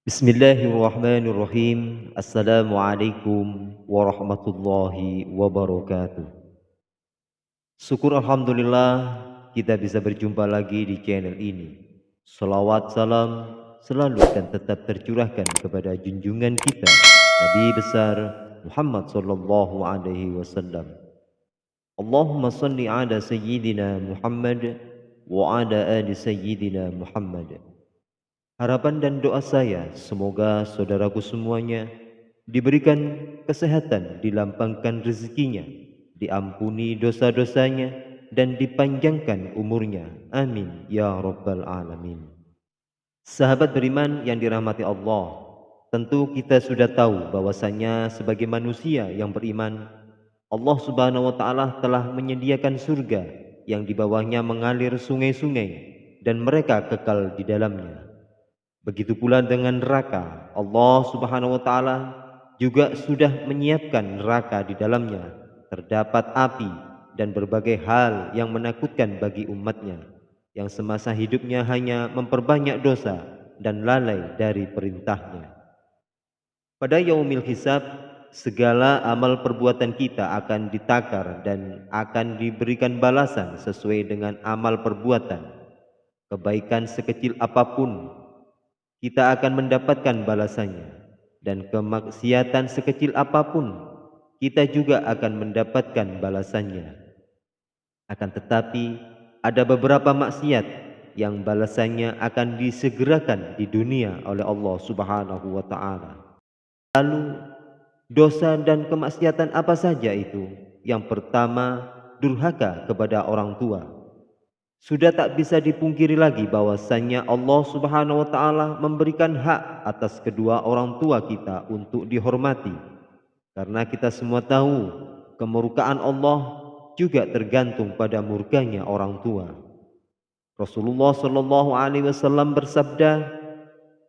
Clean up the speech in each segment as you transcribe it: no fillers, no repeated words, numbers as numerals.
Bismillahirrahmanirrahim. Assalamualaikum warahmatullahi wabarakatuh. Syukur Alhamdulillah kita bisa berjumpa lagi di channel ini. Salawat salam selalu dan tetap tercurahkan kepada junjungan kita Nabi besar Muhammad sallallahu alaihi wasallam. Allahumma salli ala sayyidina Muhammad wa ala ali sayyidina Muhammad. Harapan dan doa saya semoga saudaraku semuanya diberikan kesehatan, dilapangkan rezekinya, diampuni dosa-dosanya, dan dipanjangkan umurnya. Amin ya rabbal alamin. Sahabat beriman yang dirahmati Allah, tentu kita sudah tahu bahwasanya sebagai manusia yang beriman, Allah Subhanahu wa taala telah menyediakan surga yang di bawahnya mengalir sungai-sungai dan mereka kekal di dalamnya. Begitu pula dengan neraka. Allah Subhanahu wa taala juga sudah menyiapkan neraka di dalamnya. Terdapat api dan berbagai hal yang menakutkan bagi umatnya yang semasa hidupnya hanya memperbanyak dosa dan lalai dari perintahnya. Pada yaumil hisab, segala amal perbuatan kita akan ditakar dan akan diberikan balasan sesuai dengan amal perbuatan. Kebaikan sekecil apapun kita akan mendapatkan balasannya, dan kemaksiatan sekecil apapun kita juga akan mendapatkan balasannya. Akan tetapi ada beberapa maksiat yang balasannya akan disegerakan di dunia oleh Allah Subhanahu wa taala. Lalu dosa dan kemaksiatan apa saja itu? Yang pertama, durhaka kepada orang tua. Sudah tak bisa dipungkiri lagi bahwasannya Allah Subhanahu wa taala memberikan hak atas kedua orang tua kita untuk dihormati. Karena kita semua tahu kemurkaan Allah juga tergantung pada murkanya orang tua. Rasulullah Shallallahu alaihi wasallam bersabda,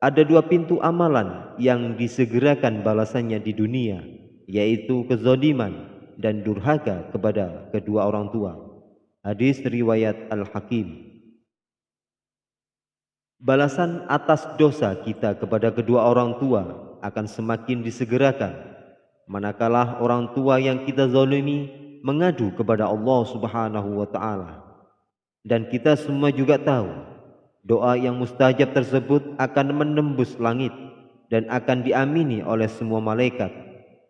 ada dua pintu amalan yang disegerakan balasannya di dunia, yaitu kezaliman dan durhaka kepada kedua orang tua. Hadis riwayat Al-Hakim. Balasan atas dosa kita kepada kedua orang tua akan semakin disegerakan manakala orang tua yang kita zalimi mengadu kepada Allah Subhanahu wa taala. Dan kita semua juga tahu doa yang mustajab tersebut akan menembus langit dan akan diamini oleh semua malaikat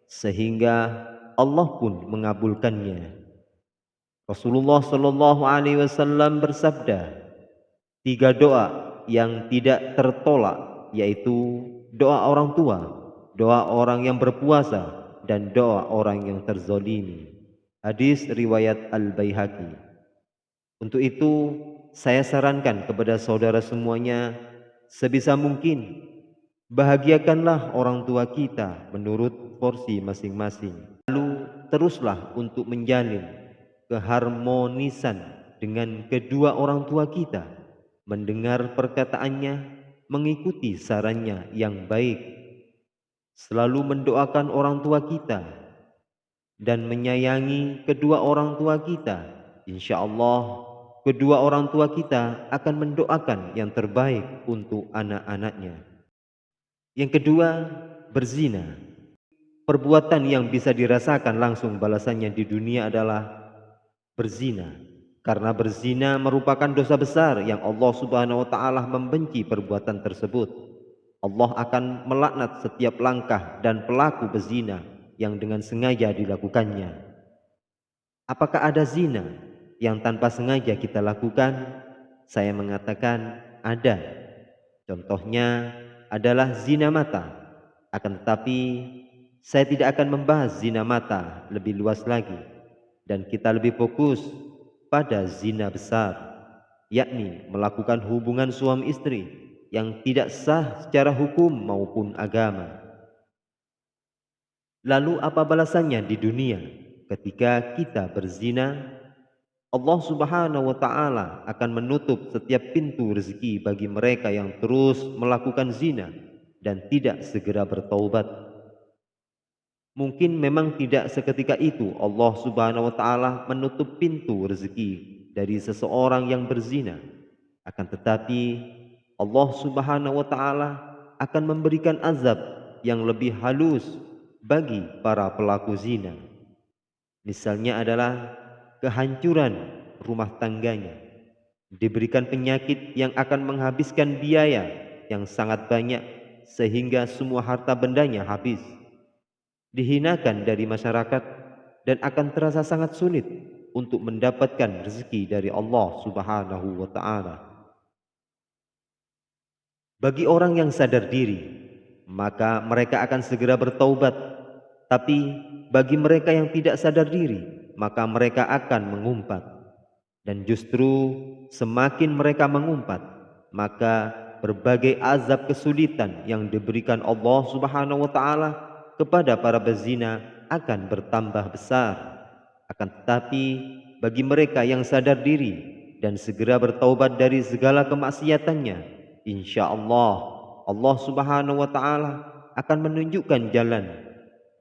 sehingga Allah pun mengabulkannya. Rasulullah Shallallahu alaihi wasallam bersabda, tiga doa yang tidak tertolak yaitu doa orang tua, doa orang yang berpuasa, dan doa orang yang terzolimi. Hadis riwayat Al-Baihaqi. Untuk itu saya sarankan kepada saudara semuanya, sebisa mungkin bahagiakanlah orang tua kita menurut porsi masing-masing. Lalu teruslah untuk menjalin keharmonisan dengan kedua orang tua kita, mendengar perkataannya, mengikuti sarannya yang baik, selalu mendoakan orang tua kita, dan menyayangi kedua orang tua kita. Insya Allah kedua orang tua kita akan mendoakan yang terbaik untuk anak-anaknya. Yang kedua, berzina. Perbuatan yang bisa dirasakan langsung balasannya di dunia adalah berzina. Karena berzina merupakan dosa besar yang Allah Subhanahu wa taala membenci perbuatan tersebut. Allah akan melaknat setiap langkah dan pelaku berzina yang dengan sengaja dilakukannya. Apakah ada zina yang tanpa sengaja kita lakukan? Saya mengatakan ada. Contohnya adalah zina mata. Akan tetapi saya tidak akan membahas zina mata lebih luas lagi, dan kita lebih fokus pada zina besar, yakni melakukan hubungan suami istri yang tidak sah secara hukum maupun agama. Lalu apa balasannya di dunia ketika kita berzina? Allah Subhanahu wa taala akan menutup setiap pintu rezeki bagi mereka yang terus melakukan zina dan tidak segera bertaubat. Mungkin memang tidak seketika itu Allah Subhanahu wa taala menutup pintu rezeki dari seseorang yang berzina. Akan tetapi Allah Subhanahu wa taala akan memberikan azab yang lebih halus bagi para pelaku zina. Misalnya adalah kehancuran rumah tangganya, diberikan penyakit yang akan menghabiskan biaya yang sangat banyak sehingga semua harta bendanya habis, dihinakan dari masyarakat, dan akan terasa sangat sulit untuk mendapatkan rezeki dari Allah Subhanahu wa taala. Bagi orang yang sadar diri, maka mereka akan segera bertaubat. Tapi bagi mereka yang tidak sadar diri, maka mereka akan mengumpat. Dan justru semakin mereka mengumpat, maka berbagai azab kesulitan yang diberikan Allah Subhanahu wa taala kepada para pezina akan bertambah besar. Akan tetapi bagi mereka yang sadar diri dan segera bertaubat dari segala kemaksiatannya, insya Allah Subhanahu wa taala akan menunjukkan jalan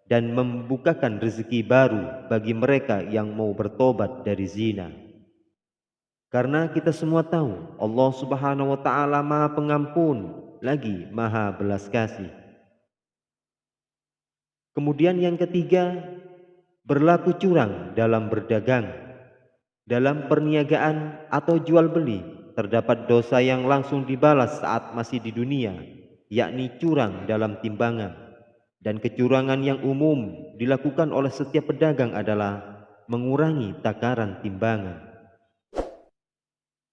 dan membukakan rezeki baru bagi mereka yang mau bertobat dari zina. Karena kita semua tahu Allah Subhanahu wa taala Maha Pengampun lagi Maha Belas Kasih. Kemudian yang ketiga, berlaku curang dalam berdagang, dalam perniagaan atau jual beli. Terdapat dosa yang langsung dibalas saat masih di dunia, yakni curang dalam timbangan. Dan kecurangan yang umum dilakukan oleh setiap pedagang adalah mengurangi takaran timbangan.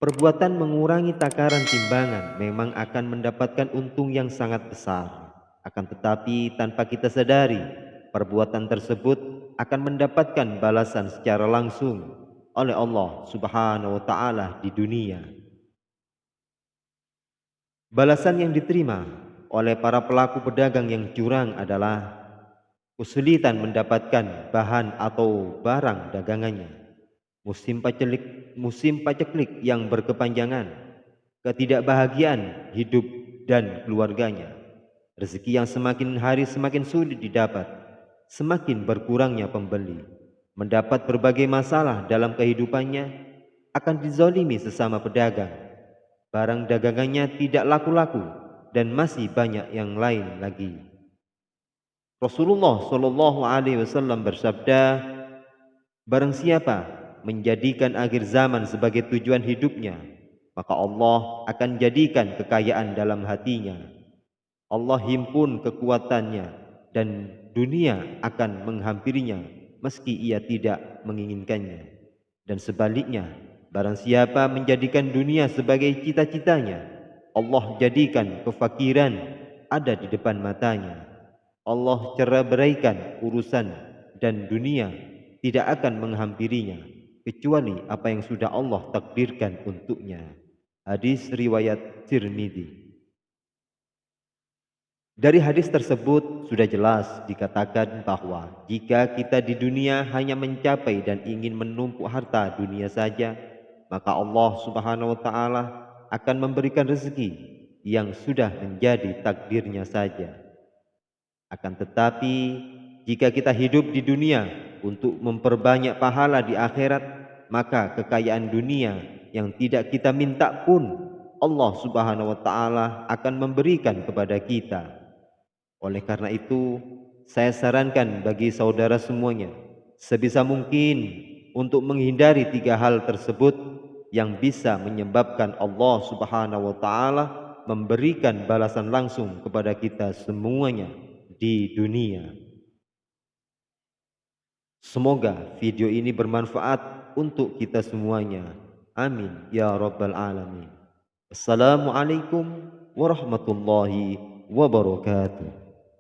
Perbuatan mengurangi takaran timbangan memang akan mendapatkan untung yang sangat besar. Akan tetapi tanpa kita sadari, perbuatan tersebut akan mendapatkan balasan secara langsung oleh Allah Subhanahu wa taala di dunia. Balasan yang diterima oleh para pelaku pedagang yang curang adalah kesulitan mendapatkan bahan atau barang dagangannya, musim paceklik yang berkepanjangan, ketidakbahagiaan hidup dan keluarganya, rezeki yang semakin hari semakin sulit didapat, semakin berkurangnya pembeli, mendapat berbagai masalah dalam kehidupannya, akan dizolimi sesama pedagang, barang dagangannya tidak laku-laku, dan masih banyak yang lain lagi. Rasulullah Shallallahu Alaihi Wasallam bersabda, barang siapa menjadikan akhir zaman sebagai tujuan hidupnya, maka Allah akan jadikan kekayaan dalam hatinya. Allah himpun kekuatannya dan dunia akan menghampirinya meski ia tidak menginginkannya. Dan sebaliknya, barang siapa menjadikan dunia sebagai cita-citanya, Allah jadikan kefakiran ada di depan matanya. Allah ceraikan urusan dan dunia tidak akan menghampirinya kecuali apa yang sudah Allah takdirkan untuknya. Hadis riwayat Tirmidzi. Dari hadis tersebut sudah jelas dikatakan bahwa jika kita di dunia hanya mencapai dan ingin menumpuk harta dunia saja, maka Allah Subhanahu wa taala akan memberikan rezeki yang sudah menjadi takdirnya saja. Akan tetapi jika kita hidup di dunia untuk memperbanyak pahala di akhirat, maka kekayaan dunia yang tidak kita minta pun Allah Subhanahu wa taala akan memberikan kepada kita. Oleh karena itu, saya sarankan bagi saudara semuanya, sebisa mungkin untuk menghindari 3 hal tersebut yang bisa menyebabkan Allah Subhanahu wa taala memberikan balasan langsung kepada kita semuanya di dunia. Semoga video ini bermanfaat untuk kita semuanya. Amin ya rabbal alamin. Assalamualaikum warahmatullahi wabarakatuh.